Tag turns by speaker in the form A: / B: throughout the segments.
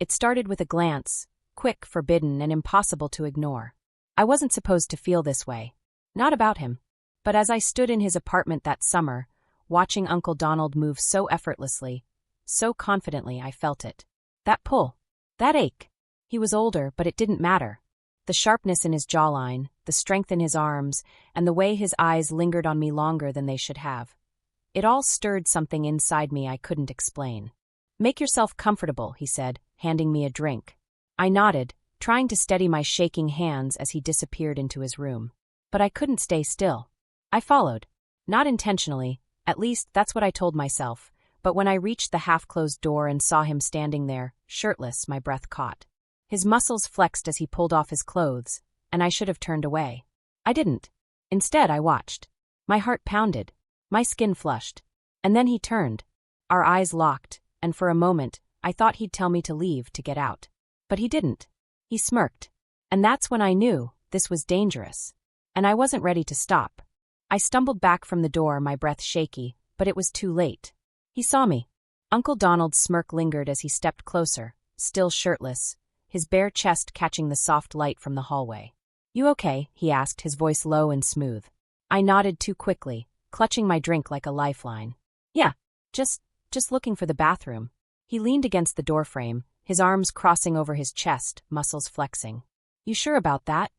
A: It started with a glance, quick, forbidden, and impossible to ignore. I wasn't supposed to feel this way. Not about him. But as I stood in his apartment that summer, watching Uncle Donald move so effortlessly, so confidently, I felt it. That pull. That ache. He was older, but it didn't matter. The sharpness in his jawline, the strength in his arms, and the way his eyes lingered on me longer than they should have. It all stirred something inside me I couldn't explain. "Make yourself comfortable," he said, handing me a drink. I nodded, trying to steady my shaking hands as he disappeared into his room. But I couldn't stay still. I followed. Not intentionally, at least that's what I told myself, but when I reached the half-closed door and saw him standing there, shirtless, my breath caught. His muscles flexed as he pulled off his clothes, and I should have turned away. I didn't. Instead, I watched. My heart pounded. My skin flushed. And then he turned. Our eyes locked, and for a moment, I thought he'd tell me to leave, to get out. But he didn't. He smirked. And that's when I knew this was dangerous. And I wasn't ready to stop. I stumbled back from the door, my breath shaky, but it was too late. He saw me. Uncle Donald's smirk lingered as he stepped closer, still shirtless, his bare chest catching the soft light from the hallway. "You okay?" he asked, his voice low and smooth. I nodded too quickly, clutching my drink like a lifeline. "Yeah, just looking for the bathroom." He leaned against the doorframe, his arms crossing over his chest, muscles flexing. "You sure about that?"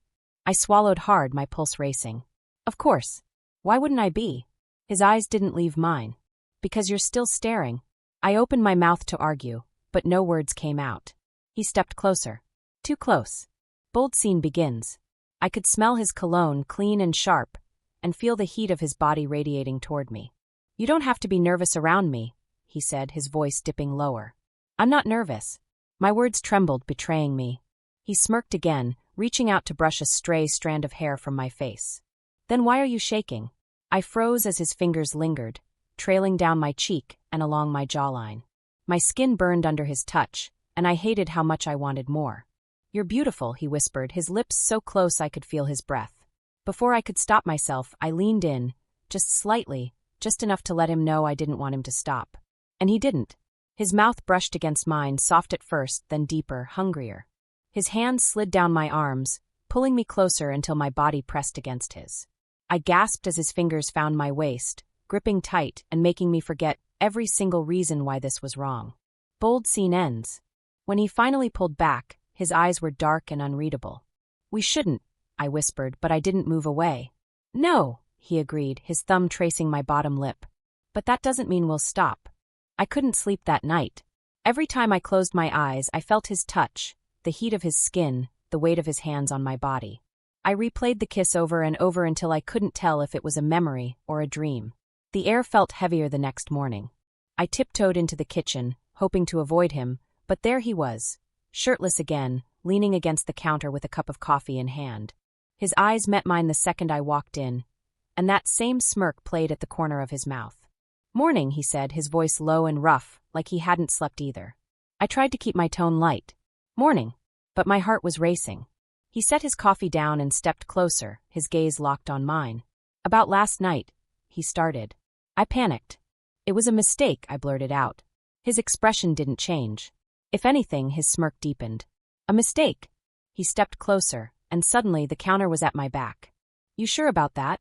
A: I swallowed hard, my pulse racing. "Of course. Why wouldn't I be?" His eyes didn't leave mine. "Because you're still staring." I opened my mouth to argue, but no words came out. He stepped closer. Too close. Bold scene begins. I could smell his cologne, clean and sharp, and feel the heat of his body radiating toward me. "You don't have to be nervous around me," he said, his voice dipping lower. "I'm not nervous." My words trembled, betraying me. He smirked again, reaching out to brush a stray strand of hair from my face. "Then why are you shaking?" I froze as his fingers lingered, trailing down my cheek and along my jawline. My skin burned under his touch, and I hated how much I wanted more. "You're beautiful," he whispered, his lips so close I could feel his breath. Before I could stop myself, I leaned in, just slightly, just enough to let him know I didn't want him to stop. And he didn't. His mouth brushed against mine, soft at first, then deeper, hungrier. His hands slid down my arms, pulling me closer until my body pressed against his. I gasped as his fingers found my waist, gripping tight and making me forget every single reason why this was wrong. Bold scene ends. When he finally pulled back, his eyes were dark and unreadable. "We shouldn't," I whispered, but I didn't move away. "No," he agreed, his thumb tracing my bottom lip. "But that doesn't mean we'll stop." I couldn't sleep that night. Every time I closed my eyes, I felt his touch, the heat of his skin, the weight of his hands on my body. I replayed the kiss over and over until I couldn't tell if it was a memory or a dream. The air felt heavier the next morning. I tiptoed into the kitchen, hoping to avoid him, but there he was, shirtless again, leaning against the counter with a cup of coffee in hand. His eyes met mine the second I walked in, and that same smirk played at the corner of his mouth. "Morning," he said, his voice low and rough, like he hadn't slept either. I tried to keep my tone light. "Morning." But my heart was racing. He set his coffee down and stepped closer, his gaze locked on mine. "About last night," he started. I panicked. "It was a mistake," I blurted out. His expression didn't change. If anything, his smirk deepened. "A mistake?" He stepped closer, and suddenly the counter was at my back. "You sure about that?"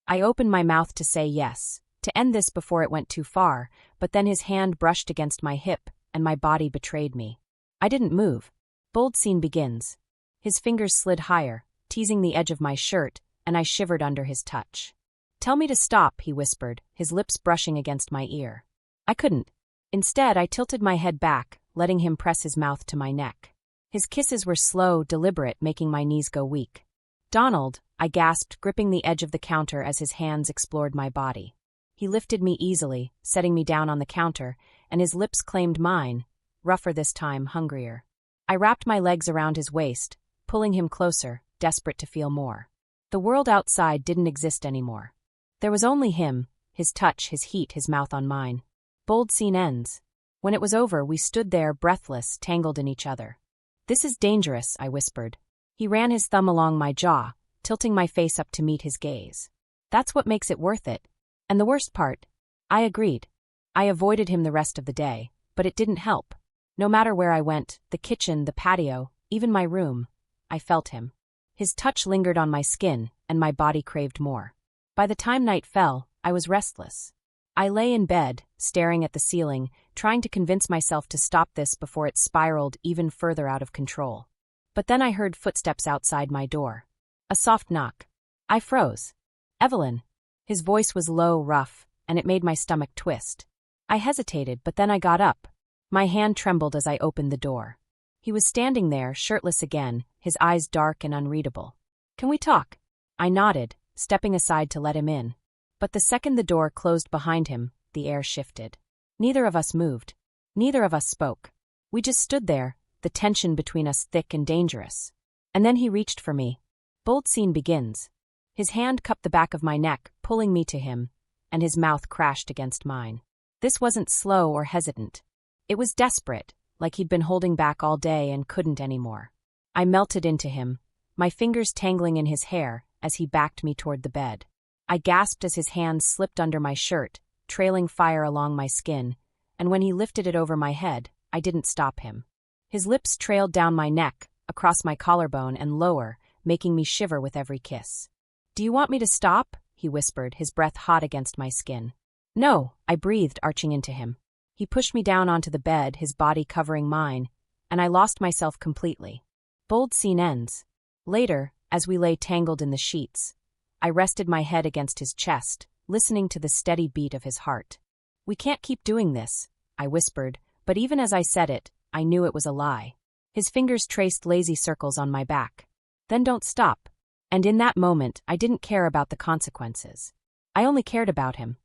A: I opened my mouth to say yes, to end this before it went too far, but then his hand brushed against my hip, and my body betrayed me. I didn't move. Bold scene begins. His fingers slid higher, teasing the edge of my shirt, and I shivered under his touch. "Tell me to stop," he whispered, his lips brushing against my ear. I couldn't. Instead, I tilted my head back, letting him press his mouth to my neck. His kisses were slow, deliberate, making my knees go weak. "Donald," I gasped, gripping the edge of the counter as his hands explored my body. He lifted me easily, setting me down on the counter, and his lips claimed mine, rougher this time, hungrier. I wrapped my legs around his waist, pulling him closer, desperate to feel more. The world outside didn't exist anymore. There was only him, his touch, his heat, his mouth on mine. Bold scene ends. When it was over, we stood there, breathless, tangled in each other. "This is dangerous," I whispered. He ran his thumb along my jaw, tilting my face up to meet his gaze. "That's what makes it worth it. And the worst part." I agreed. I avoided him the rest of the day, but it didn't help. No matter where I went, the kitchen, the patio, even my room, I felt him. His touch lingered on my skin, and my body craved more. By the time night fell, I was restless. I lay in bed, staring at the ceiling, trying to convince myself to stop this before it spiraled even further out of control. But then I heard footsteps outside my door. A soft knock. I froze. Evelyn. His voice was low, rough, and it made my stomach twist. I hesitated, but then I got up. My hand trembled as I opened the door. He was standing there, shirtless again, his eyes dark and unreadable. "Can we talk?" I nodded, stepping aside to let him in. But the second the door closed behind him, the air shifted. Neither of us moved. Neither of us spoke. We just stood there, the tension between us thick and dangerous. And then he reached for me. Bold scene begins. His hand cupped the back of my neck, pulling me to him, and his mouth crashed against mine. This wasn't slow or hesitant. It was desperate, like he'd been holding back all day and couldn't anymore. I melted into him, my fingers tangling in his hair as he backed me toward the bed. I gasped as his hands slipped under my shirt, trailing fire along my skin, and when he lifted it over my head, I didn't stop him. His lips trailed down my neck, across my collarbone and lower, making me shiver with every kiss. "Do you want me to stop?" he whispered, his breath hot against my skin. "No," I breathed, arching into him. He pushed me down onto the bed, his body covering mine, and I lost myself completely. Bold scene ends. Later, as we lay tangled in the sheets, I rested my head against his chest, listening to the steady beat of his heart. "We can't keep doing this," I whispered, but even as I said it, I knew it was a lie. His fingers traced lazy circles on my back. "Then don't stop." And in that moment, I didn't care about the consequences. I only cared about him.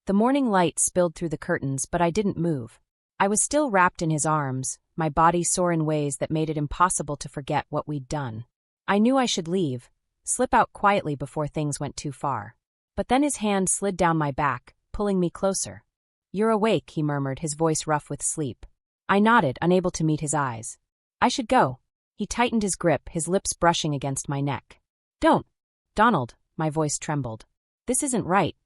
A: The morning light spilled through the curtains, but I didn't move. I was still wrapped in his arms, my body sore in ways that made it impossible to forget what we'd done. I knew I should leave, slip out quietly before things went too far. But then his hand slid down my back, pulling me closer. "You're awake," he murmured, his voice rough with sleep. I nodded, unable to meet his eyes. "I should go." He tightened his grip, his lips brushing against my neck. "Don't." "Donald," my voice trembled. "This isn't right."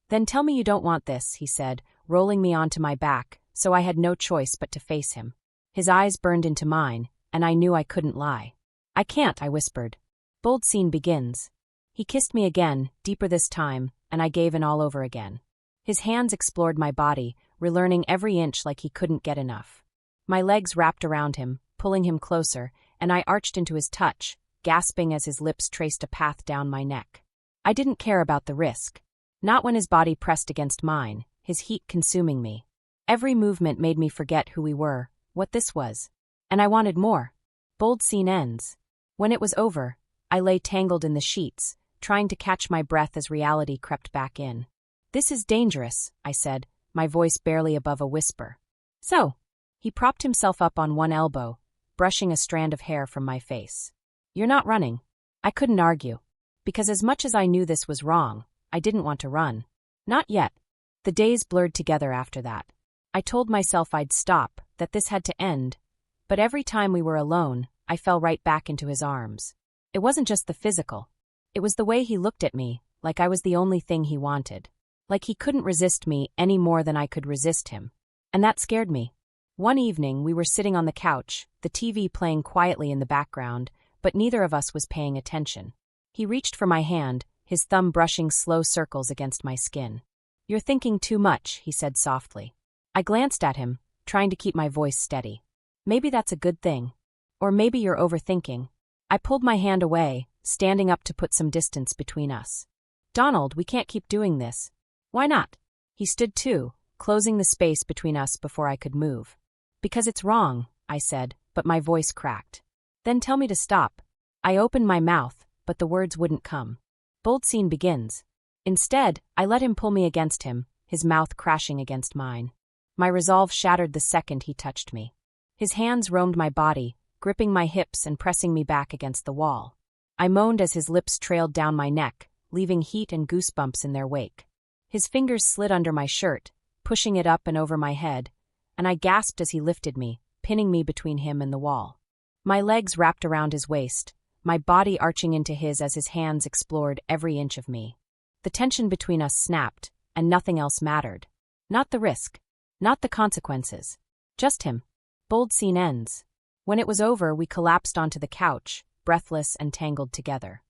A: "Then tell me you don't want this," he said, rolling me onto my back, so I had no choice but to face him. His eyes burned into mine, and I knew I couldn't lie. "I can't," I whispered. Bold scene begins. He kissed me again, deeper this time, and I gave in all over again. His hands explored my body, relearning every inch like he couldn't get enough. My legs wrapped around him, pulling him closer, and I arched into his touch, gasping as his lips traced a path down my neck. I didn't care about the risk. Not when his body pressed against mine, his heat consuming me. Every movement made me forget who we were, what this was. And I wanted more. Bold scene ends. When it was over, I lay tangled in the sheets, trying to catch my breath as reality crept back in. "This is dangerous," I said, my voice barely above a whisper. "So?" He propped himself up on one elbow, brushing a strand of hair from my face. "You're not running." I couldn't argue. Because as much as I knew this was wrong, I didn't want to run. Not yet. The days blurred together after that. I told myself I'd stop, that this had to end. But every time we were alone, I fell right back into his arms. It wasn't just the physical. It was the way he looked at me, like I was the only thing he wanted. Like he couldn't resist me any more than I could resist him. And that scared me. One evening, we were sitting on the couch, the TV playing quietly in the background, but neither of us was paying attention. He reached for my hand, his thumb brushing slow circles against my skin. "You're thinking too much," he said softly. I glanced at him, trying to keep my voice steady. "Maybe that's a good thing. Or maybe you're overthinking." I pulled my hand away, standing up to put some distance between us. "Donald, we can't keep doing this." "Why not?" He stood too, closing the space between us before I could move. "Because it's wrong," I said, but my voice cracked. "Then tell me to stop." I opened my mouth, but the words wouldn't come. Bold scene begins. Instead, I let him pull me against him, his mouth crashing against mine. My resolve shattered the second he touched me. His hands roamed my body, gripping my hips and pressing me back against the wall. I moaned as his lips trailed down my neck, leaving heat and goosebumps in their wake. His fingers slid under my shirt, pushing it up and over my head, and I gasped as he lifted me, pinning me between him and the wall. My legs wrapped around his waist, my body arching into his as his hands explored every inch of me. The tension between us snapped, and nothing else mattered. Not the risk. Not the consequences. Just him. Bold scene ends. When it was over, we collapsed onto the couch, breathless and tangled together.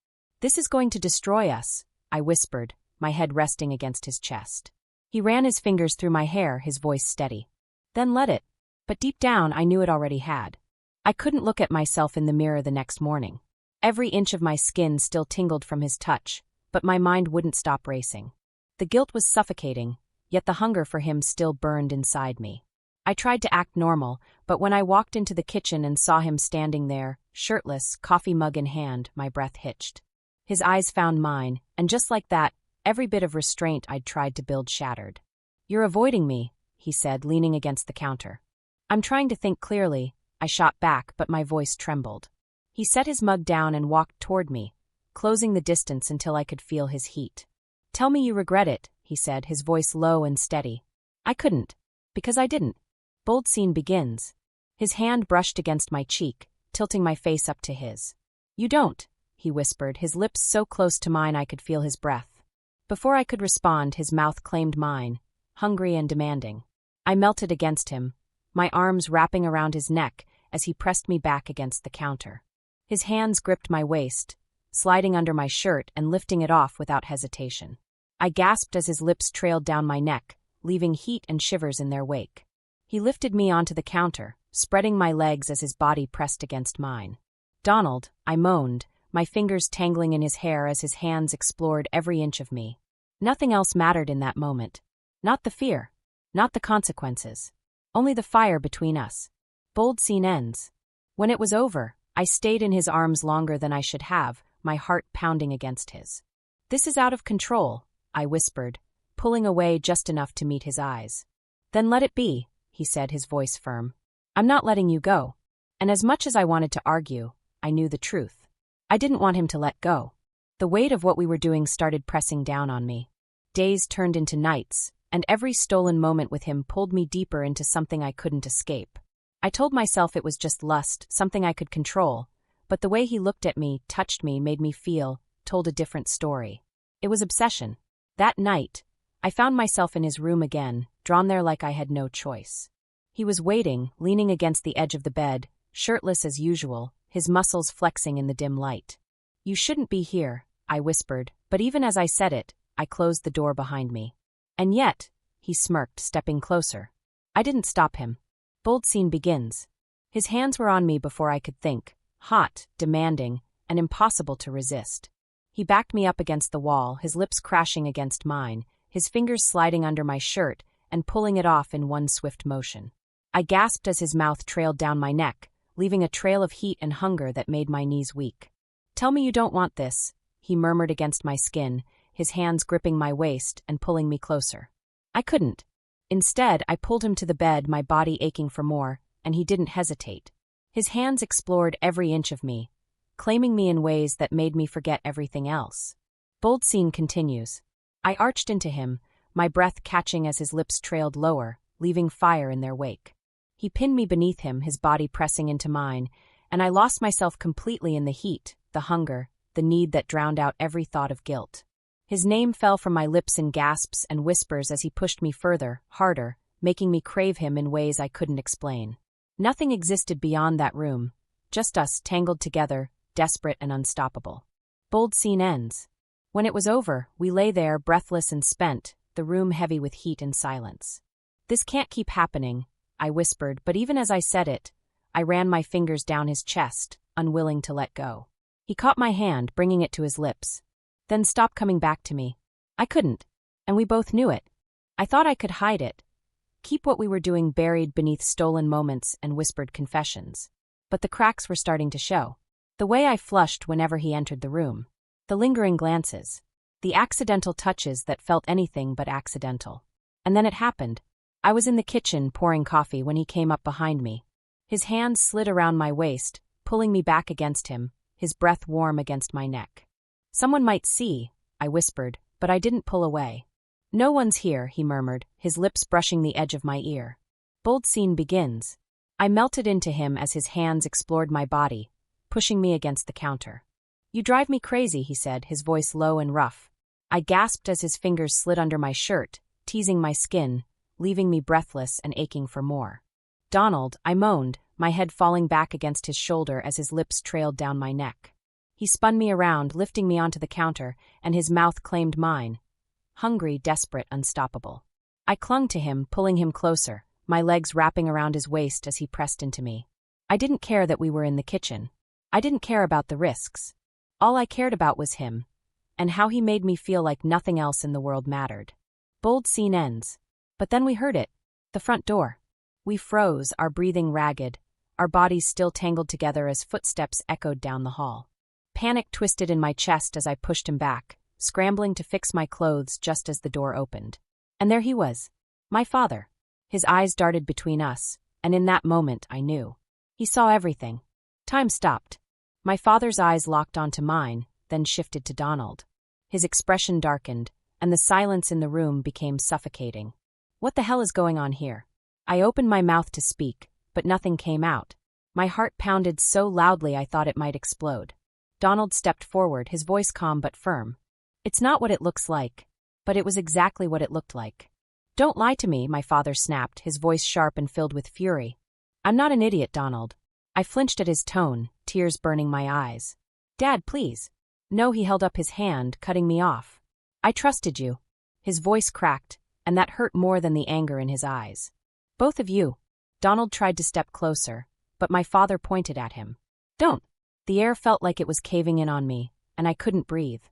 A: "This is going to destroy us," I whispered, my head resting against his chest. He ran his fingers through my hair, his voice steady. "Then let it." But deep down, I knew it already had. I couldn't look at myself in the mirror the next morning. Every inch of my skin still tingled from his touch, but my mind wouldn't stop racing. The guilt was suffocating, yet the hunger for him still burned inside me. I tried to act normal, but when I walked into the kitchen and saw him standing there, shirtless, coffee mug in hand, my breath hitched. His eyes found mine, and just like that, every bit of restraint I'd tried to build shattered. "You're avoiding me," he said, leaning against the counter. "I'm trying to think clearly," I shot back, but my voice trembled. He set his mug down and walked toward me, closing the distance until I could feel his heat. "Tell me you regret it," he said, his voice low and steady. I couldn't. Because I didn't. Bold scene begins. His hand brushed against my cheek, tilting my face up to his. "You don't," he whispered, his lips so close to mine I could feel his breath. Before I could respond, his mouth claimed mine, hungry and demanding. I melted against him, my arms wrapping around his neck as he pressed me back against the counter. His hands gripped my waist, sliding under my shirt and lifting it off without hesitation. I gasped as his lips trailed down my neck, leaving heat and shivers in their wake. He lifted me onto the counter, spreading my legs as his body pressed against mine. "Donald," I moaned, my fingers tangling in his hair as his hands explored every inch of me. Nothing else mattered in that moment. Not the fear. Not the consequences. Only the fire between us. Bold scene ends. When it was over, I stayed in his arms longer than I should have, my heart pounding against his. "This is out of control," I whispered, pulling away just enough to meet his eyes. "Then let it be," he said, his voice firm. "I'm not letting you go." And as much as I wanted to argue, I knew the truth. I didn't want him to let go. The weight of what we were doing started pressing down on me. Days turned into nights, and every stolen moment with him pulled me deeper into something I couldn't escape. I told myself it was just lust, something I could control, but the way he looked at me, touched me, made me feel, told a different story. It was obsession. That night, I found myself in his room again, drawn there like I had no choice. He was waiting, leaning against the edge of the bed, shirtless as usual, his muscles flexing in the dim light. "You shouldn't be here," I whispered, but even as I said it, I closed the door behind me. "And yet," he smirked, stepping closer. I didn't stop him. Bold scene begins. His hands were on me before I could think, hot, demanding, and impossible to resist. He backed me up against the wall, his lips crashing against mine, his fingers sliding under my shirt and pulling it off in one swift motion. I gasped as his mouth trailed down my neck, leaving a trail of heat and hunger that made my knees weak. "Tell me you don't want this," he murmured against my skin, his hands gripping my waist and pulling me closer. I couldn't. Instead, I pulled him to the bed, my body aching for more, and he didn't hesitate. His hands explored every inch of me, claiming me in ways that made me forget everything else. Bold scene continues. I arched into him, my breath catching as his lips trailed lower, leaving fire in their wake. He pinned me beneath him, his body pressing into mine, and I lost myself completely in the heat, the hunger, the need that drowned out every thought of guilt. His name fell from my lips in gasps and whispers as he pushed me further, harder, making me crave him in ways I couldn't explain. Nothing existed beyond that room, just us tangled together, desperate and unstoppable. Bold scene ends. When it was over, we lay there, breathless and spent, the room heavy with heat and silence. "This can't keep happening," I whispered, but even as I said it, I ran my fingers down his chest, unwilling to let go. He caught my hand, bringing it to his lips. "Then stop coming back to me." I couldn't, and we both knew it. I thought I could hide it, keep what we were doing buried beneath stolen moments and whispered confessions. But the cracks were starting to show. The way I flushed whenever he entered the room. The lingering glances. The accidental touches that felt anything but accidental. And then it happened. I was in the kitchen pouring coffee when he came up behind me. His hands slid around my waist, pulling me back against him, his breath warm against my neck. "Someone might see," I whispered, but I didn't pull away. "No one's here," he murmured, his lips brushing the edge of my ear. Bold scene begins. I melted into him as his hands explored my body, pushing me against the counter. "You drive me crazy," he said, his voice low and rough. I gasped as his fingers slid under my shirt, teasing my skin, leaving me breathless and aching for more. Donald, I moaned, my head falling back against his shoulder as his lips trailed down my neck. He spun me around, lifting me onto the counter, and his mouth claimed mine. Hungry, desperate, unstoppable. I clung to him, pulling him closer, my legs wrapping around his waist as he pressed into me. I didn't care that we were in the kitchen. I didn't care about the risks. All I cared about was him, and how he made me feel like nothing else in the world mattered. Bold scene ends. But then we heard it. The front door. We froze, our breathing ragged, our bodies still tangled together as footsteps echoed down the hall. Panic twisted in my chest as I pushed him back, scrambling to fix my clothes just as the door opened. And there he was. My father. His eyes darted between us, and in that moment I knew. He saw everything. Time stopped. My father's eyes locked onto mine, then shifted to Donald. His expression darkened, and the silence in the room became suffocating. What the hell is going on here? I opened my mouth to speak, but nothing came out. My heart pounded so loudly I thought it might explode. Donald stepped forward, his voice calm but firm. It's not what it looks like. But it was exactly what it looked like. Don't lie to me, my father snapped, his voice sharp and filled with fury. I'm not an idiot, Donald. I flinched at his tone, tears burning my eyes. Dad, please. No, he held up his hand, cutting me off. I trusted you. His voice cracked, and that hurt more than the anger in his eyes. Both of you. Donald tried to step closer, but my father pointed at him. Don't. The air felt like it was caving in on me, and I couldn't breathe.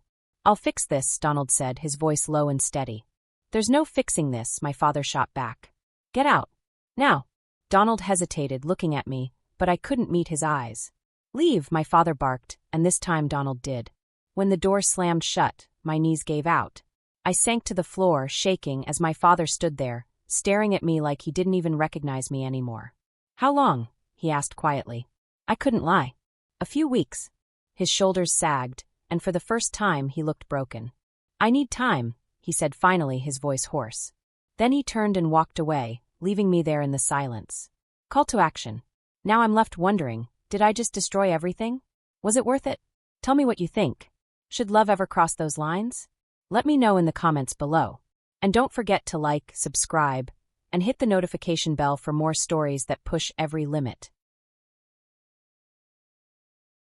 A: I'll fix this, Donald said, his voice low and steady. There's no fixing this, my father shot back. Get out. Now. Donald hesitated, looking at me, but I couldn't meet his eyes. Leave, my father barked, and this time Donald did. When the door slammed shut, my knees gave out. I sank to the floor, shaking, as my father stood there, staring at me like he didn't even recognize me anymore. How long? He asked quietly. I couldn't lie. A few weeks. His shoulders sagged, and for the first time he looked broken. I need time, he said finally, his voice hoarse. Then he turned and walked away, leaving me there in the silence. Call to action. Now I'm left wondering, did I just destroy everything? Was it worth it? Tell me what you think. Should love ever cross those lines? Let me know in the comments below. And don't forget to like, subscribe, and hit the notification bell for more stories that push every limit.